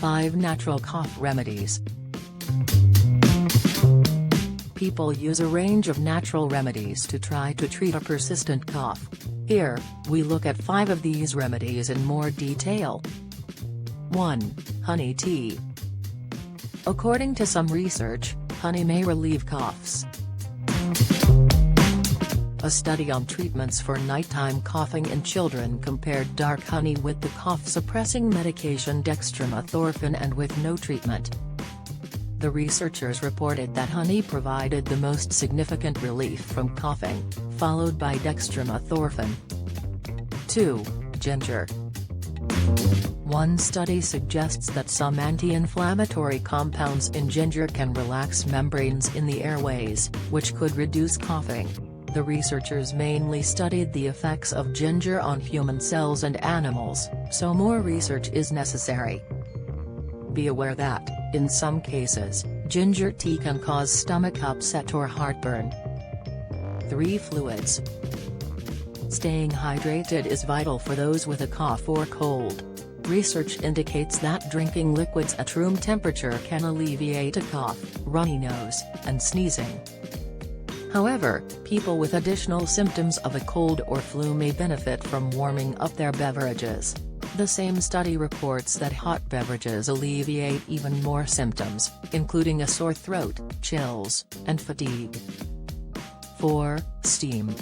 5 Natural Cough Remedies. People use a range of natural remedies to try to treat a persistent cough. Here, we look at 5 of these remedies in more detail. 1. Honey tea. According to some research, honey may relieve coughs. A study on treatments for nighttime coughing in children compared dark honey with the cough-suppressing medication dextromethorphan and with no treatment. The researchers reported that honey provided the most significant relief from coughing, followed by dextromethorphan. 2. Ginger. One study suggests that some anti-inflammatory compounds in ginger can relax membranes in the airways, which could reduce coughing. The researchers mainly studied the effects of ginger on human cells and animals, so more research is necessary. Be aware that, in some cases, ginger tea can cause stomach upset or heartburn. 3. Fluids. Staying hydrated is vital for those with a cough or cold. Research indicates that drinking liquids at room temperature can alleviate a cough, runny nose, and sneezing. However, people with additional symptoms of a cold or flu may benefit from warming up their beverages. The same study reports that hot beverages alleviate even more symptoms, including a sore throat, chills, and fatigue. 4. Steam.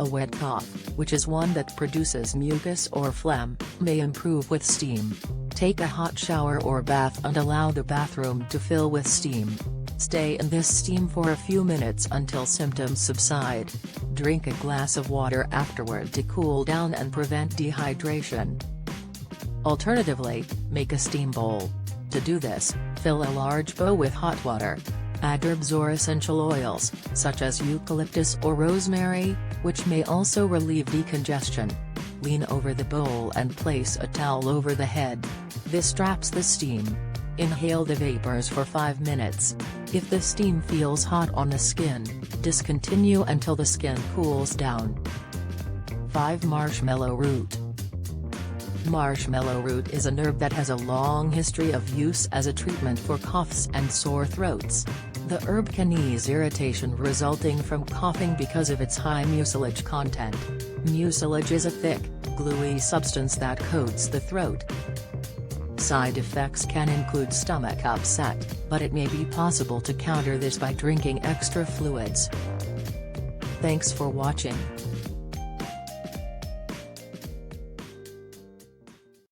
A wet cough, which is one that produces mucus or phlegm, may improve with steam. Take a hot shower or bath and allow the bathroom to fill with steam. Stay in this steam for a few minutes until symptoms subside. Drink a glass of water afterward to cool down and prevent dehydration. Alternatively, make a steam bowl. To do this, fill a large bowl with hot water. Add herbs or essential oils, such as eucalyptus or rosemary, which may also relieve decongestion. Lean over the bowl and place a towel over the head. This traps the steam. Inhale the vapors for 5 minutes. If the steam feels hot on the skin, discontinue until the skin cools down. 5. Marshmallow root. Marshmallow root is an herb that has a long history of use as a treatment for coughs and sore throats. The herb can ease irritation resulting from coughing because of its high mucilage content. Mucilage is a thick, gluey substance that coats the throat. Side effects can include stomach upset, but it may be possible to counter this by drinking extra fluids. Thanks for watching.